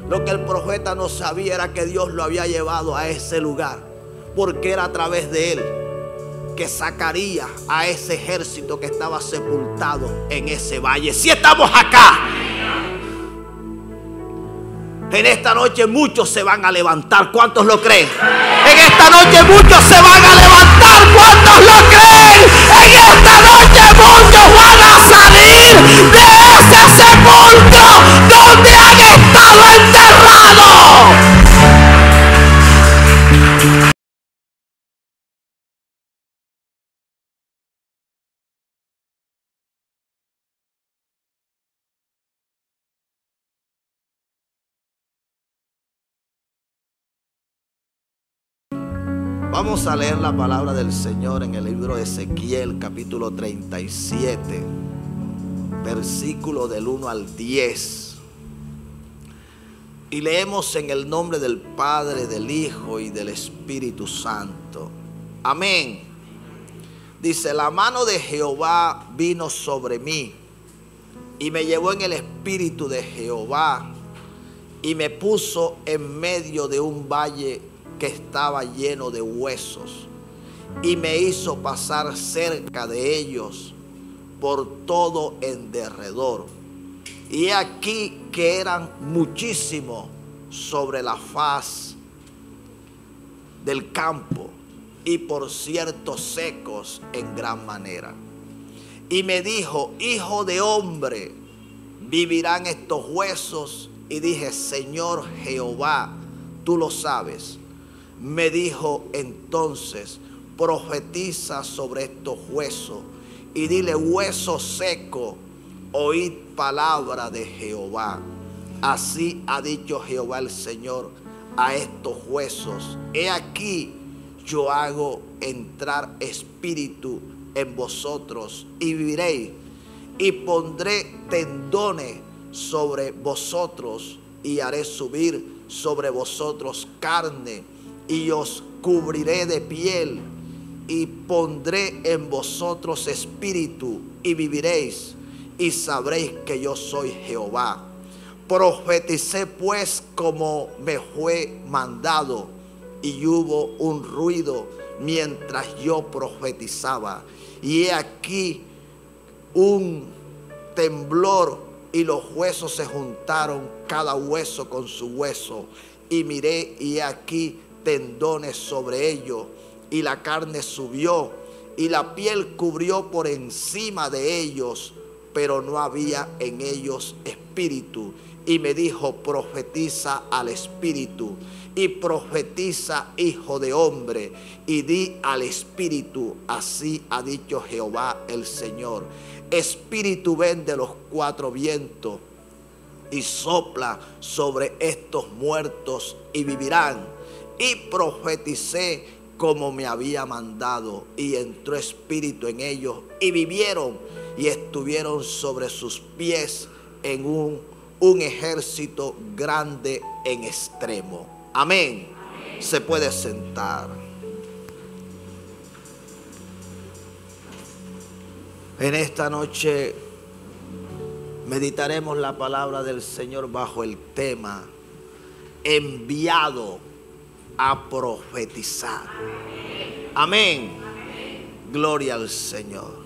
Lo que el profeta no sabía era que Dios lo había llevado a ese lugar, porque era a través de él que sacaría a ese ejército que estaba sepultado en ese valle. Si estamos acá, en esta noche muchos se van a levantar. ¿Cuántos lo creen? En esta noche muchos se van a levantar. ¿Cuántos lo creen? En esta noche muchos van a salir de ese sepulcro donde han estado enterrados. Vamos a leer la palabra del Señor en el libro de Ezequiel, capítulo 37, versículo del 1 al 10. Y leemos en el nombre del Padre, del Hijo y del Espíritu Santo. Amén. Dice: la mano de Jehová vino sobre mí, y me llevó en el espíritu de Jehová, y me puso en medio de un valle que estaba lleno de huesos, y me hizo pasar cerca de ellos por todo en derredor. Y he aquí que eran muchísimos sobre la faz del campo, y por cierto secos en gran manera. Y me dijo: hijo de hombre, ¿vivirán estos huesos? Y dije: Señor Jehová, tú lo sabes. Me dijo entonces: profetiza sobre estos huesos y dile: hueso seco, oíd palabra de Jehová. Así ha dicho Jehová el Señor a estos huesos: he aquí, yo hago entrar espíritu en vosotros y viviréis, y pondré tendones sobre vosotros, y haré subir sobre vosotros carne, y os cubriré de piel, y pondré en vosotros espíritu, y viviréis, y sabréis que yo soy Jehová. Profeticé pues como me fue mandado, y hubo un ruido mientras yo profetizaba, y he aquí un temblor, y los huesos se juntaron, cada hueso con su hueso, y miré, y he aquí tendones sobre ellos, y la carne subió, y la piel cubrió por encima de ellos, pero no había en ellos espíritu. Y me dijo: profetiza al espíritu, y profetiza, hijo de hombre, y di al espíritu: así ha dicho Jehová el Señor, espíritu, ven de los cuatro vientos, y sopla sobre estos muertos, y vivirán. Y profeticé como me había mandado, y entró espíritu en ellos, y vivieron, y estuvieron sobre sus pies en un ejército grande en extremo. Amén. Amén. Se puede sentar. En esta noche meditaremos la palabra del Señor bajo el tema: enviado a profetizar. Amén. Gloria al Señor.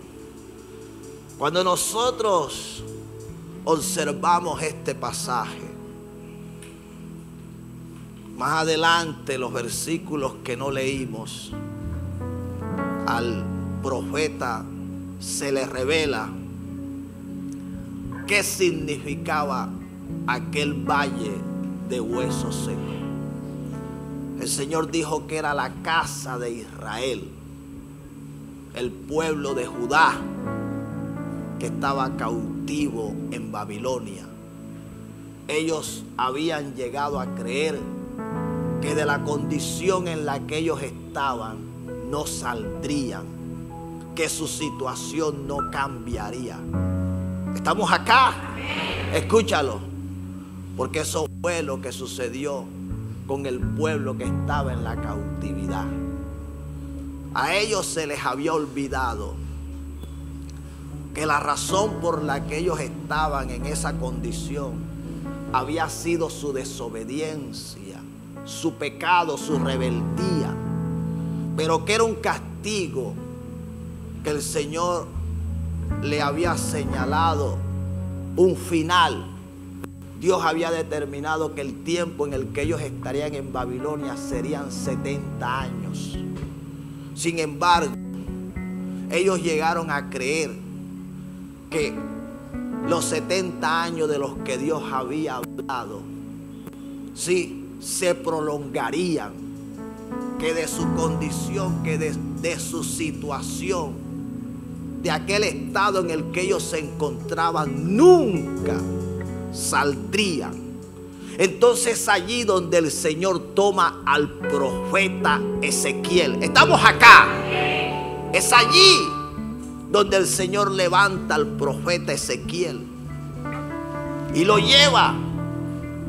Cuando nosotros observamos este pasaje, más adelante, los versículos que no leímos, al profeta se le revela qué significaba aquel valle de huesos secos. El Señor dijo que era la casa de Israel, el pueblo de Judá que estaba cautivo en Babilonia. Ellos habían llegado a creer que de la condición en la que ellos estaban no saldrían, que su situación no cambiaría. Estamos acá. Escúchalo, porque eso fue lo que sucedió con el pueblo que estaba en la cautividad. A ellos se les había olvidado que la razón por la que ellos estaban en esa condición había sido su desobediencia, su pecado, su rebeldía, pero que era un castigo que el Señor le había señalado un final. Dios había determinado que el tiempo en el que ellos estarían en Babilonia serían 70 años. Sin embargo, ellos llegaron a creer que los 70 años de los que Dios había hablado, sí, se prolongarían, que de su condición, que de su situación, de aquel estado en el que ellos se encontraban, nunca saldrían. Entonces allí donde el Señor toma al profeta Ezequiel, estamos acá, es allí donde el Señor levanta al profeta Ezequiel y lo lleva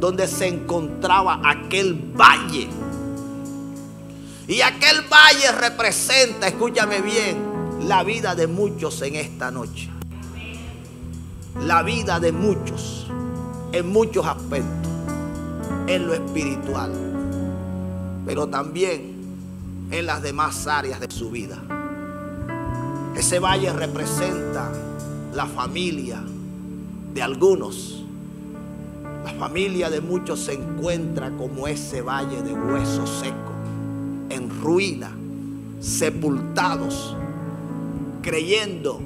donde se encontraba aquel valle. Y aquel valle representa, escúchame bien, la vida de muchos en esta noche. La vida de muchos, en muchos aspectos, en lo espiritual, pero también en las demás áreas de su vida. Ese valle representa la familia de algunos. La familia de muchos se encuentra como ese valle de huesos secos, en ruina, sepultados, creyendo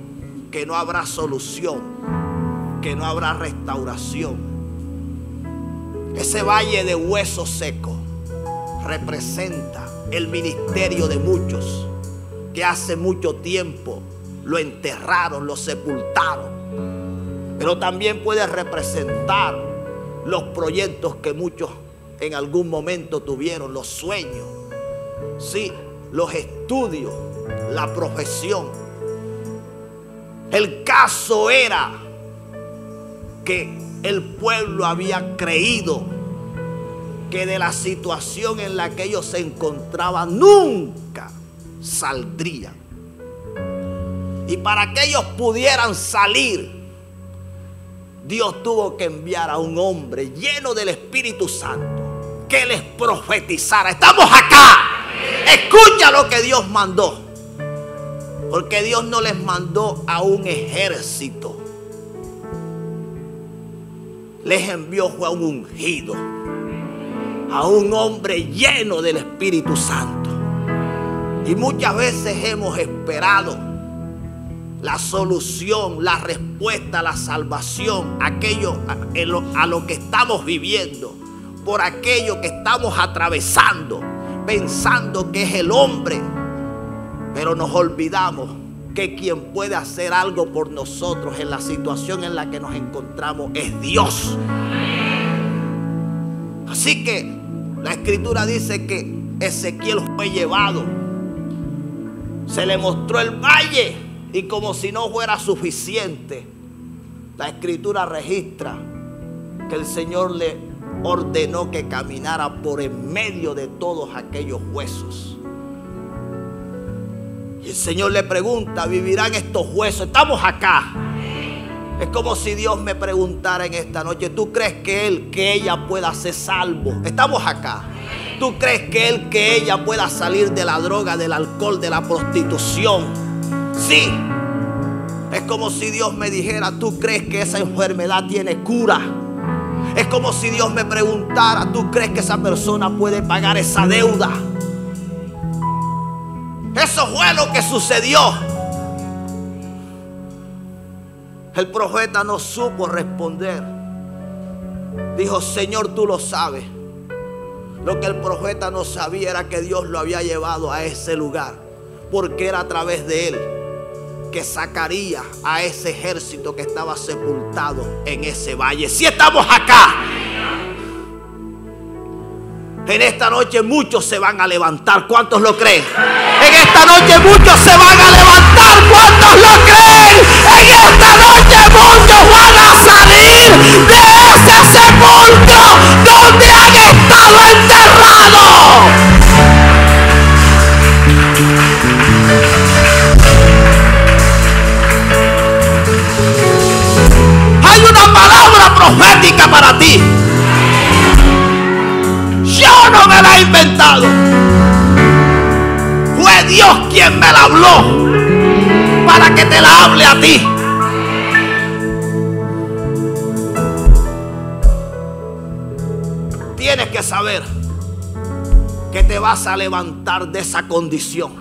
que no habrá solución, que no habrá restauración. Ese valle de huesos secos representa el ministerio de muchos que hace mucho tiempo lo enterraron, lo sepultaron. Pero también puede representar los proyectos que muchos en algún momento tuvieron, los sueños, sí, los estudios, la profesión. El caso era que el pueblo había creído que de la situación en la que ellos se encontraban nunca saldrían. Y para que ellos pudieran salir, Dios tuvo que enviar a un hombre lleno del Espíritu Santo que les profetizara. Estamos acá. Escucha lo que Dios mandó. Porque Dios no les mandó a un ejército. Les envió a un ungido, a un hombre lleno del Espíritu Santo. Y muchas veces hemos esperado la solución, la respuesta, la salvación, a lo que estamos viviendo, por aquello que estamos atravesando, pensando que es el hombre. Pero nos olvidamos que quien puede hacer algo por nosotros en la situación en la que nos encontramos es Dios. Así que la Escritura dice que Ezequiel fue llevado, se le mostró el valle, y como si no fuera suficiente, la Escritura registra que el Señor le ordenó que caminara por en medio de todos aquellos huesos. Y el Señor le pregunta: ¿vivirán estos huesos? Estamos acá. Es como si Dios me preguntara en esta noche: ¿tú crees que ella pueda ser salvo? Estamos acá. ¿Tú crees que ella pueda salir de la droga, del alcohol, de la prostitución? Sí. Es como si Dios me dijera: ¿tú crees que esa enfermedad tiene cura? Es como si Dios me preguntara: ¿tú crees que esa persona puede pagar esa deuda? Eso fue lo que sucedió. El profeta no supo responder. Dijo: Señor, tú lo sabes. Lo que el profeta no sabía era que Dios lo había llevado a ese lugar, porque era a través de él que sacaría a ese ejército que estaba sepultado en ese valle. Si estamos acá, en esta noche muchos se van a levantar. ¿Cuántos lo creen? En esta noche muchos se van a levantar. ¿Cuántos lo creen? En esta noche muchos van a salir de ese sepulcro donde han estado enterrados. Hay una palabra profética para ti. inventado. Fue Dios quien me la habló para que te la hable a ti. Tienes que saber que te vas a levantar de esa condición,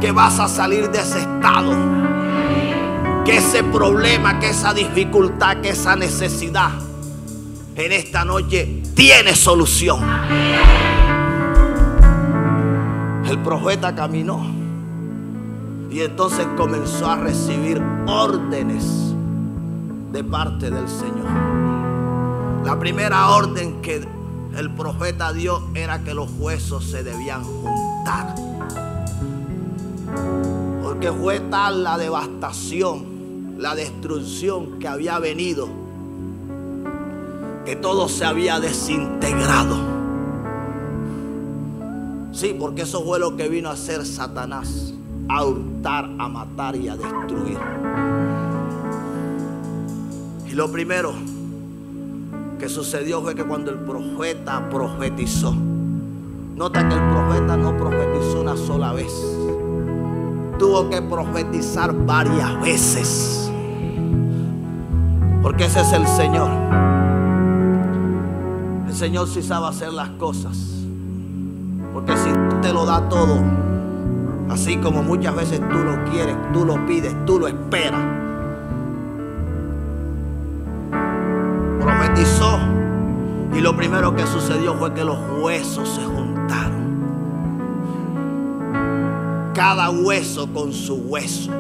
que vas a salir de ese estado, que ese problema, que esa dificultad, que esa necesidad en esta noche tiene solución. El profeta caminó y entonces comenzó a recibir órdenes de parte del Señor. La primera orden que el profeta dio era que los huesos se debían juntar, porque fue tal la devastación, la destrucción que había venido, que todo se había desintegrado. Sí, porque eso fue lo que vino a hacer Satanás, a hurtar, a matar y a destruir. Y lo primero que sucedió fue que cuando el profeta profetizó, nota que el profeta no profetizó una sola vez, tuvo que profetizar varias veces, porque ese es el Señor. El Señor sí sabe hacer las cosas, porque si te lo da todo, así como muchas veces tú lo quieres, tú lo pides, tú lo esperas. Profetizó y lo primero que sucedió fue que los huesos se juntaron, cada hueso con su hueso.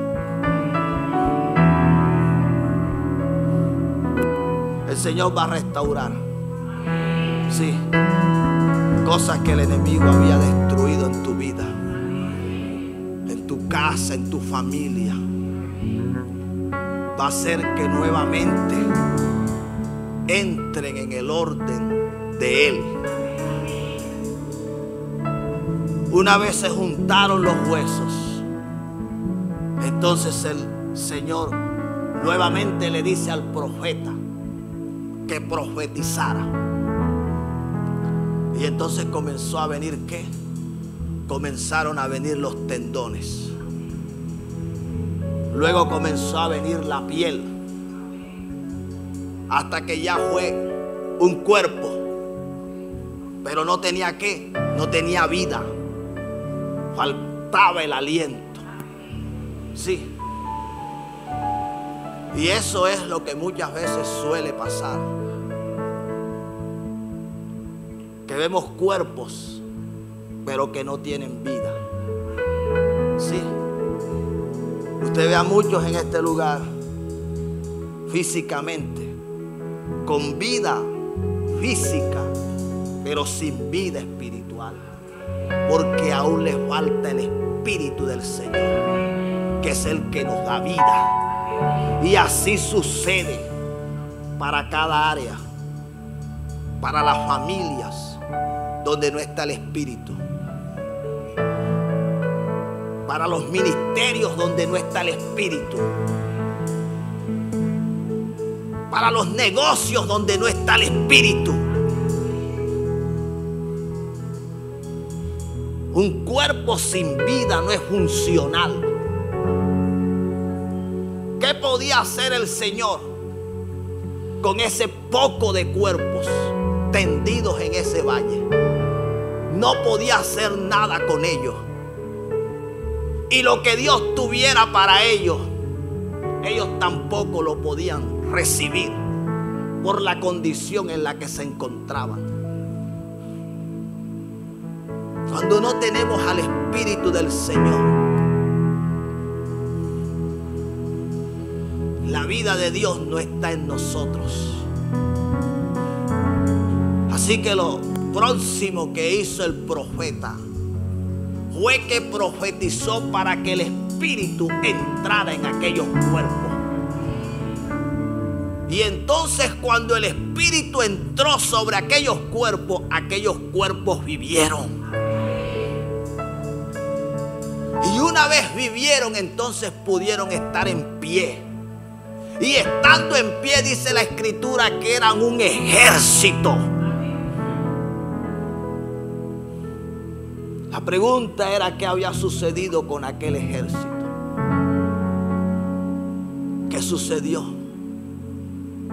El Señor va a restaurar, sí, cosas que el enemigo había destruido en tu vida, en tu casa, en tu familia. Va a hacer que nuevamente entren en el orden de Él. Una vez se juntaron los huesos, entonces el Señor nuevamente le dice al profeta que profetizara. Y entonces comenzó a venir ¿qué? Comenzaron a venir los tendones. Luego comenzó a venir la piel, hasta que ya fue un cuerpo, pero no tenía ¿qué? No tenía vida, faltaba el aliento. Sí. Y eso es lo que muchas veces suele pasar, que vemos cuerpos pero que no tienen vida. Sí. Usted ve a muchos en este lugar físicamente, con vida física, pero sin vida espiritual, porque aún les falta el Espíritu del Señor, que es el que nos da vida. Y así sucede para cada área, para las familias donde no está el Espíritu, para los ministerios donde no está el Espíritu, para los negocios donde no está el Espíritu. Un cuerpo sin vida no es funcional. ¿Qué podía hacer el Señor con ese poco de cuerpos tendidos en ese valle? No podía hacer nada con ellos. Y lo que Dios tuviera para ellos, ellos tampoco lo podían recibir por la condición en la que se encontraban. Cuando no tenemos al Espíritu del Señor, la vida de Dios no está en nosotros. Así que lo próximo que hizo el profeta fue que profetizó para que el Espíritu entrara en aquellos cuerpos. Y entonces cuando el Espíritu entró sobre aquellos cuerpos vivieron. Y una vez vivieron, entonces pudieron estar en pie. Y estando en pie, dice la Escritura que eran un ejército. La pregunta era qué había sucedido con aquel ejército. ¿Qué sucedió?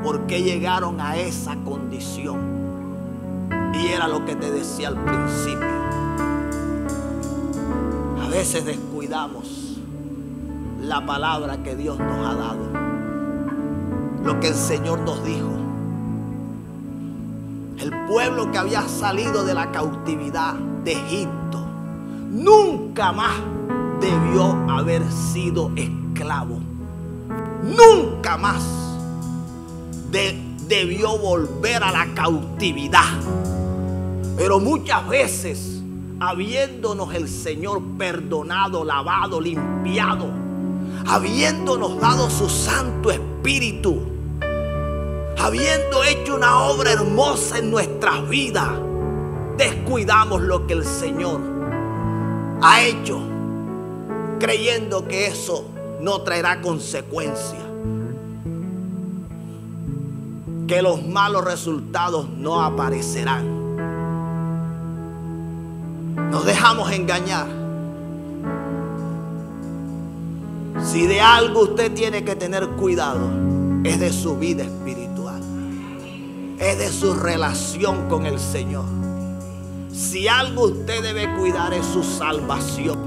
¿Por qué llegaron a esa condición? Y era lo que te decía al principio. A veces descuidamos la palabra que Dios nos ha dado, lo que el Señor nos dijo. El pueblo que había salido de la cautividad de Egipto nunca más debió haber sido esclavo. Nunca más debió volver a la cautividad. Pero muchas veces, habiéndonos el Señor perdonado, lavado, limpiado, habiéndonos dado su Santo Espíritu, habiendo hecho una obra hermosa en nuestras vidas, descuidamos lo que el Señor ha hecho, creyendo que eso no traerá consecuencias, que los malos resultados no aparecerán. Nos dejamos engañar. Si de algo usted tiene que tener cuidado, es de su vida espiritual, es de su relación con el Señor. Si algo usted debe cuidar es su salvación,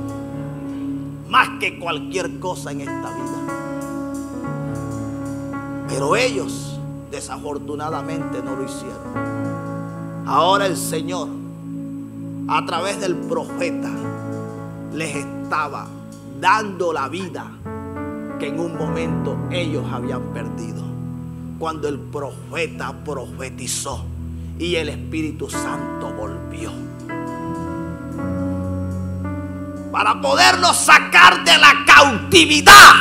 más que cualquier cosa en esta vida. Pero ellos desafortunadamente no lo hicieron. Ahora el Señor, a través del profeta, les estaba dando la vida que en un momento ellos habían perdido. Cuando el profeta profetizó y el Espíritu Santo volvió para poderlos sacar de la cautividad,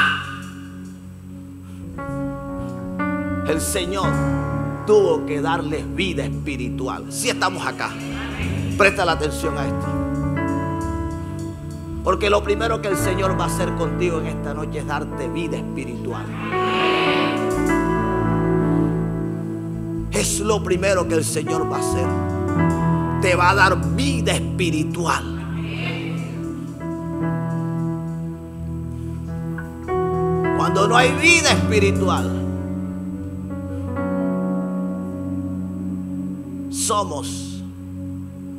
el Señor tuvo que darles vida espiritual. Si estamos acá, presta la atención a esto. Porque lo primero que el Señor va a hacer contigo en esta noche es darte vida espiritual. Es lo primero que el Señor va a hacer. Te va a dar vida espiritual. Cuando no hay vida espiritual, somos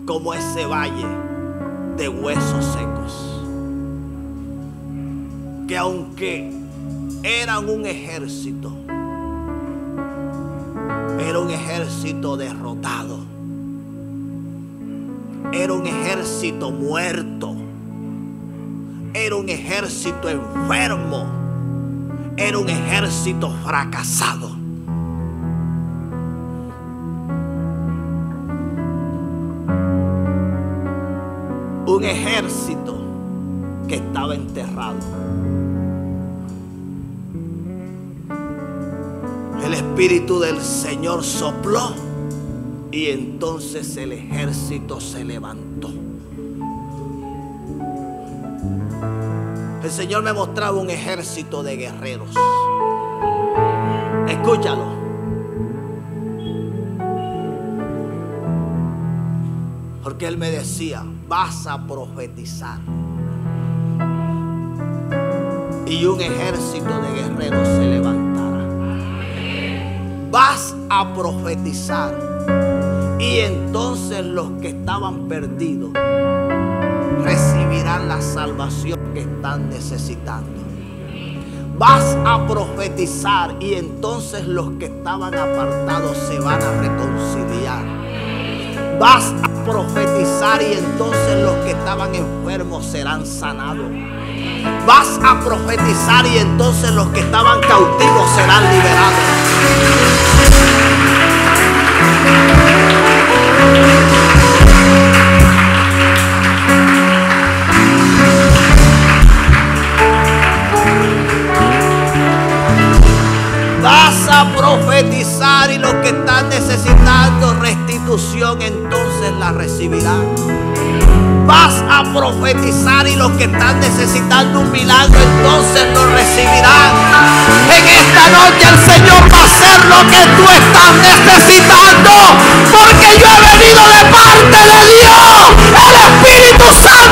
como ese valle de huesos secos, que aunque eran un ejército, era un ejército derrotado, era un ejército muerto, era un ejército enfermo, era un ejército fracasado. Un ejército que estaba enterrado. El Espíritu del Señor sopló y entonces el ejército se levantó. El Señor me mostraba un ejército de guerreros. Escúchalo. Porque Él me decía, vas a profetizar. Y un ejército de guerreros se levantará. Vas a profetizar. Y entonces los que estaban perdidos recibirán la salvación que están necesitando. Vas a profetizar y entonces los que estaban apartados se van a reconciliar. Vas a profetizar y entonces los que estaban enfermos serán sanados. Vas a profetizar y entonces los que estaban cautivos serán liberados. Vas a profetizar y los que están necesitando restitución entonces la recibirán. Vas a profetizar y los que están necesitando un milagro entonces lo recibirán. En esta noche el Señor va a hacer lo que tú estás necesitando, porque yo he venido de parte de Dios. El Espíritu Santo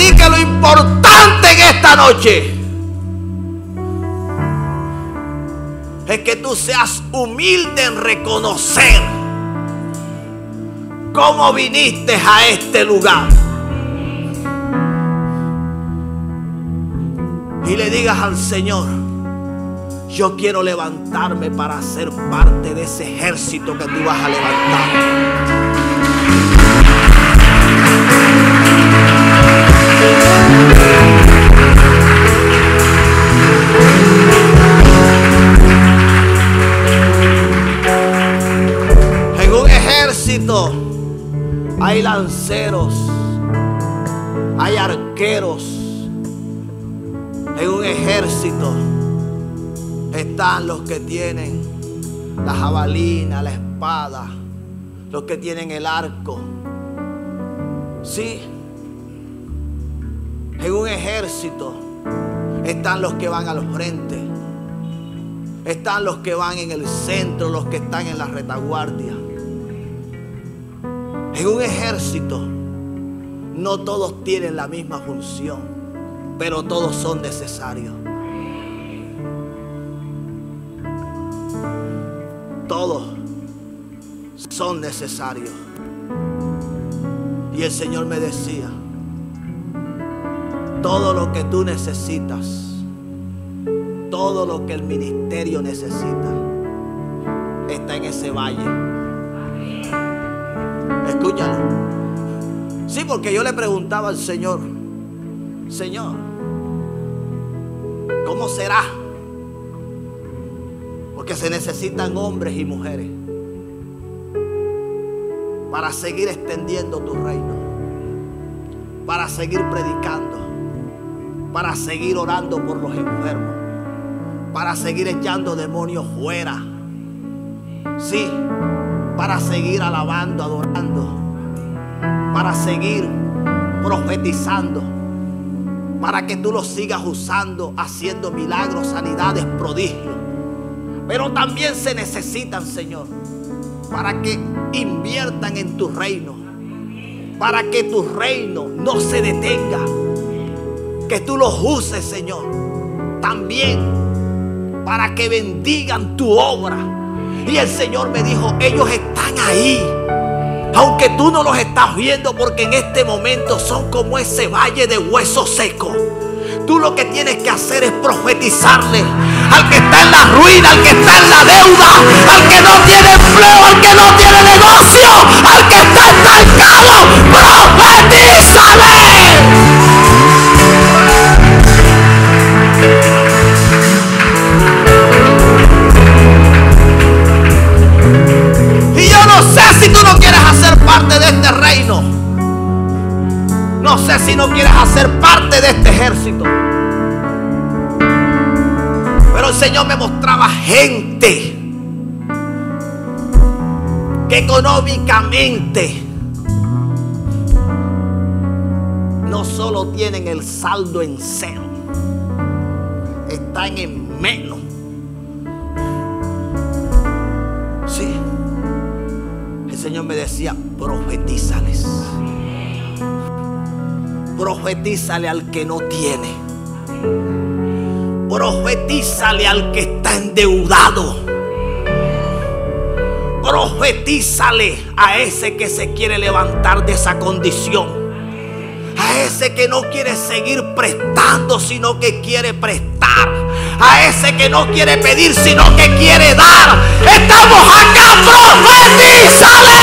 Así que lo importante en esta noche es que tú seas humilde en reconocer cómo viniste a este lugar. Y le digas al Señor: yo quiero levantarme para ser parte de ese ejército que tú vas a levantar. En un ejército hay lanceros, hay arqueros. En un ejército están los que tienen la jabalina, la espada, los que tienen el arco. Sí. En un ejército están los que van al frente, están los que van en el centro, los que están en la retaguardia. En un ejército no todos tienen la misma función, pero todos son necesarios. Todos son necesarios. Y el Señor me decía: todo lo que tú necesitas, todo lo que el ministerio necesita, está en ese valle. Escúchalo. Sí, porque yo le preguntaba al Señor: Señor, ¿cómo será? Porque se necesitan hombres y mujeres para seguir extendiendo tu reino, para seguir predicando, para seguir orando por los enfermos, para seguir echando demonios fuera. Sí, para seguir alabando, adorando, para seguir profetizando, para que tú los sigas usando, haciendo milagros, sanidades, prodigios. Pero también se necesitan, Señor, para que inviertan en tu reino, para que tu reino no se detenga, que tú los uses, Señor, también para que bendigan tu obra. Y el Señor me dijo: ellos están ahí, aunque tú no los estás viendo, porque en este momento son como ese valle de huesos secos. Tú lo que tienes que hacer es profetizarle al que está en la ruina, al que está en la deuda, al que no tiene empleo, al que no tiene negocio, al que está estancado. ¡Profetízale! Y yo no sé si tú no quieres hacer parte de este reino. No sé si no quieres hacer parte de este ejército. Pero el Señor me mostraba gente que económicamente no solo tienen el saldo en cero, están en menos. Sí. El Señor me decía: profetízales. Profetízale al que no tiene. Profetízale al que está endeudado. Profetízale a ese que se quiere levantar de esa condición. A ese que no quiere seguir prestando, sino que quiere prestar. A ese que no quiere pedir, sino que quiere dar. Estamos acá, profetízale.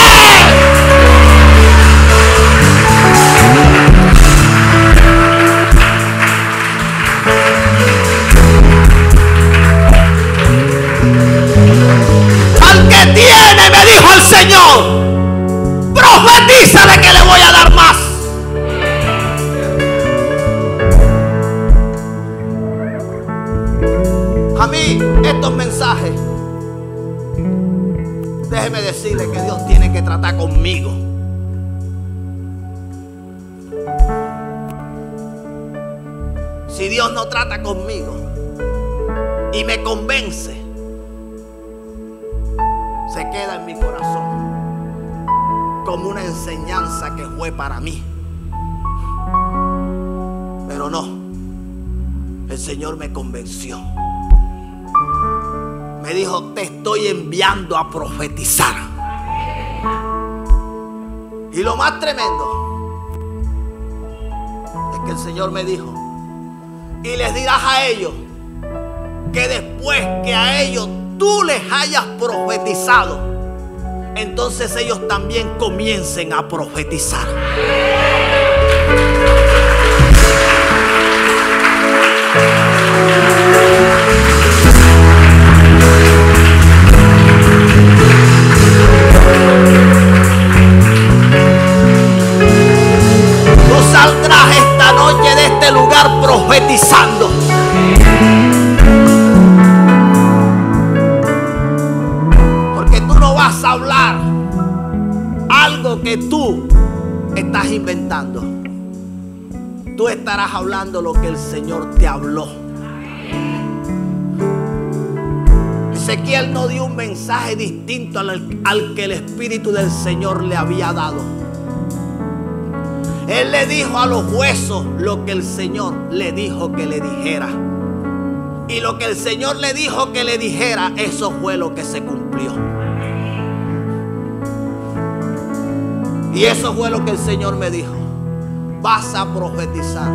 Tiene, me dijo el Señor, profetízale que le voy a dar más. A mí estos mensajes, déjeme decirle que Dios tiene que tratar conmigo. Si Dios no trata conmigo y me convence, se queda en mi corazón como una enseñanza que fue para mí. Pero no, el Señor me convenció. Me dijo, te estoy enviando a profetizar. Y lo más tremendo es que el Señor me dijo, y les dirás a ellos que después que a ellos tú les hayas profetizado, entonces ellos también comiencen a profetizar. Tú saldrás esta noche de este lugar profetizando. Porque tú no vas a hablar algo que tú estás inventando. Tú estarás hablando lo que el Señor te habló. Ezequiel no dio un mensaje distinto al que el Espíritu del Señor le había dado. Él le dijo a los huesos lo que el Señor le dijo que le dijera. Y lo que el Señor le dijo que le dijera, eso fue lo que se cumplió. Y eso fue lo que el Señor me dijo. Vas a profetizar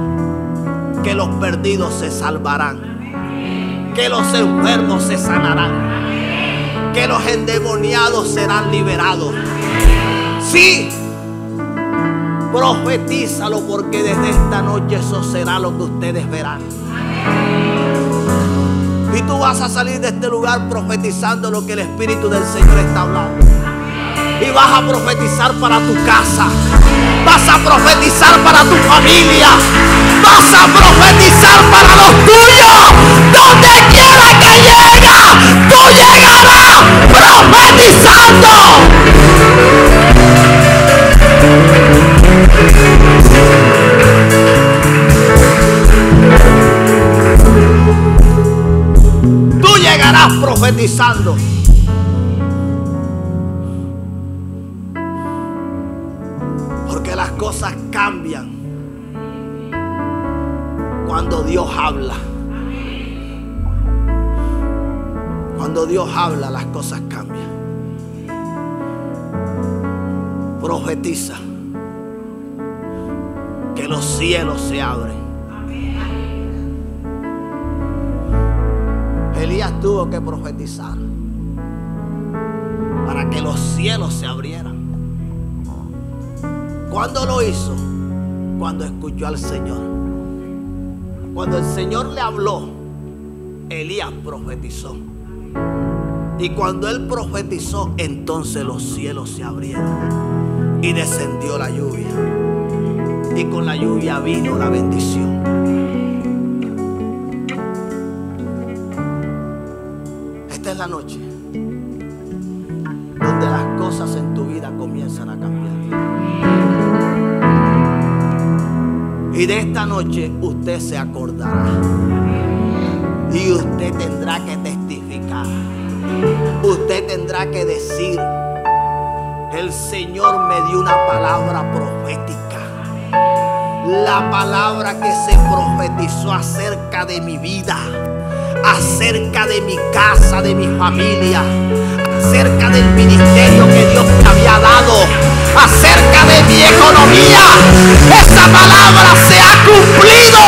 que los perdidos se salvarán, que los enfermos se sanarán, que los endemoniados serán liberados. Sí, profetízalo, porque desde esta noche eso será lo que ustedes verán. Y tú vas a salir de este lugar profetizando lo que el Espíritu del Señor está hablando. Y vas a profetizar para tu casa. Vas a profetizar para tu familia. Vas a profetizar para los tuyos. Donde quiera que llegas, tú llegarás profetizando. Tú llegarás profetizando. Porque las cosas cambian cuando Dios habla. Cuando Dios habla, las cosas cambian. Profetiza que los cielos se abren. Elías tuvo que profetizar para que los cielos se abrieran. ¿Cuándo lo hizo? Cuando escuchó al Señor. Cuando el Señor le habló, Elías profetizó. Y cuando él profetizó, entonces los cielos se abrieron y descendió la lluvia. Y con la lluvia vino la bendición. Esta es la noche donde las cosas en tu vida comienzan a cambiar. Y de esta noche usted se acordará. Y usted tendrá que testificar. Usted tendrá que decir: el Señor me dio una palabra profética. La palabra que se profetizó acerca de mi vida, acerca de mi casa, de mi familia, acerca del ministerio que Dios me había dado, acerca de mi economía. Esa palabra se ha cumplido.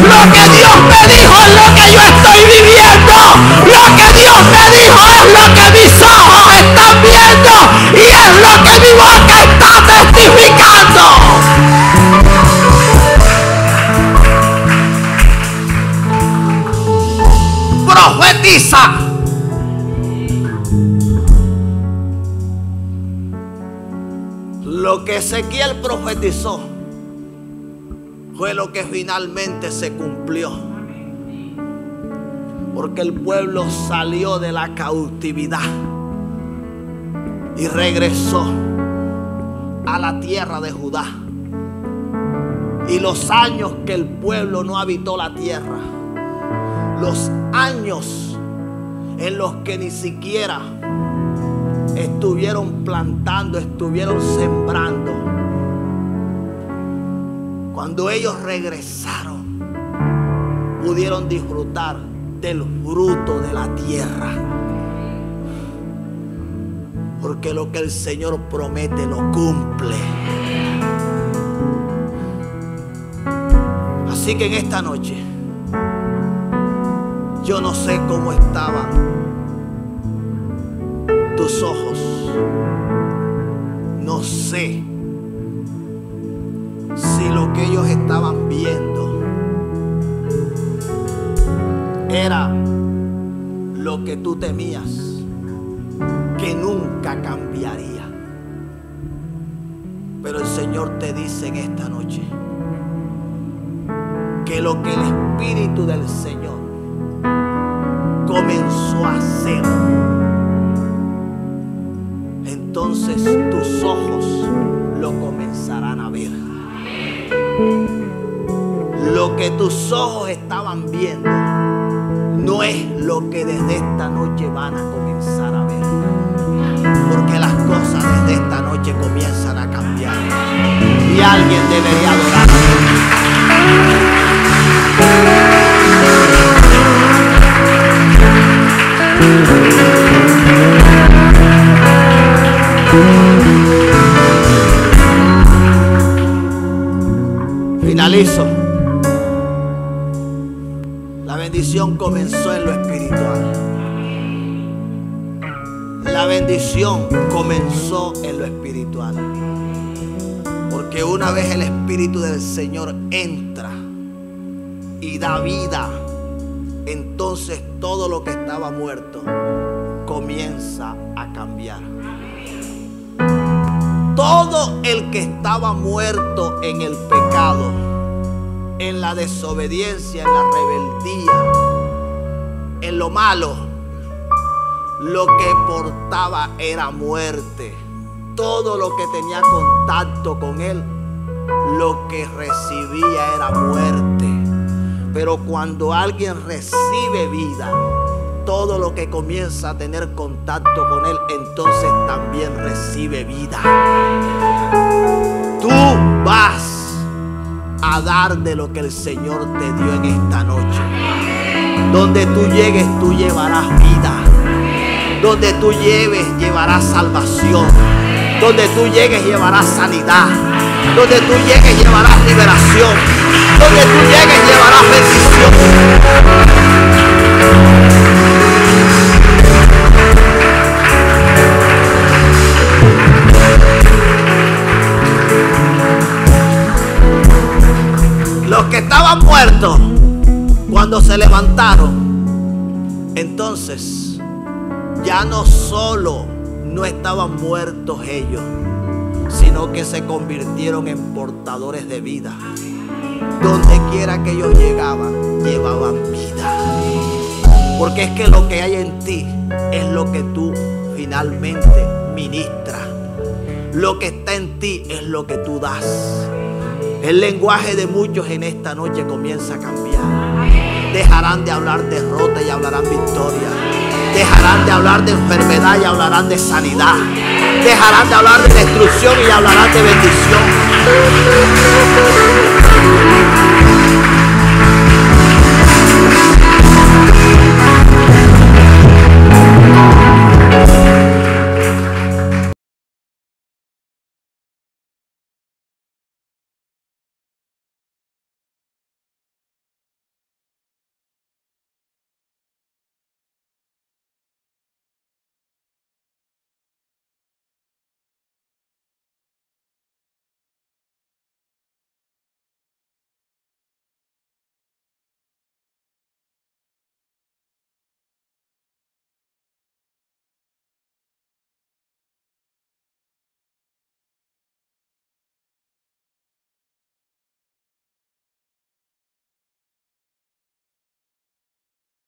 Lo que Dios me dijo es lo que yo estoy viviendo. Lo que Dios me dijo es lo que mis ojos están viendo. Y es lo que mi boca está testificando. Profetiza. Lo que Ezequiel profetizó fue lo que finalmente se cumplió. Porque el pueblo salió de la cautividad y regresó a la tierra de Judá. Y los años que el pueblo no habitó la tierra, los años en los que ni siquiera estuvieron plantando, estuvieron sembrando, cuando ellos regresaron, pudieron disfrutar del fruto de la tierra. Porque lo que el Señor promete lo cumple. Así que en esta noche, yo no sé cómo estaban tus ojos. No sé si lo que ellos estaban viendo era lo que tú temías que nunca cambiaría. Pero el Señor te dice en esta noche que lo que el Espíritu del Señor comenzó a hacer, entonces tus ojos lo comenzarán a ver. Lo que tus ojos estaban viendo no es lo que desde esta noche van a comenzar a ver. Porque las cosas desde esta noche comienzan a cambiar. Y alguien debería adorar a Dios. Finalizo. La bendición comenzó en lo espiritual. La bendición comenzó en lo espiritual. Porque una vez el Espíritu del Señor entra y da vida, entonces todo lo que estaba muerto comienza a cambiar. Todo el que estaba muerto en el pecado, en la desobediencia, en la rebeldía, en lo malo, lo que portaba era muerte. Todo lo que tenía contacto con él, lo que recibía era muerte. Pero cuando alguien recibe vida, todo lo que comienza a tener contacto con él, entonces también recibe vida. Tú vas a dar de lo que el Señor te dio en esta noche. Donde tú llegues, tú llevarás vida. Donde tú lleves, llevarás salvación. Donde tú llegues, llevarás sanidad. Donde tú llegues, llevarás liberación. Donde tú llegues, llevarás bendición. Los que estaban muertos, cuando se levantaron, entonces ya no solo no estaban muertos ellos, sino que se convirtieron en portadores de vida. Donde quiera que ellos llegaban, llevaban vida. Porque es que lo que hay en ti es lo que tú finalmente ministras. Lo que está en ti es lo que tú das. El lenguaje de muchos en esta noche comienza a cambiar. Dejarán de hablar derrota y hablarán victoria. Dejarán de hablar de enfermedad y hablarán de sanidad. Dejarán de hablar de destrucción y hablarán de bendición.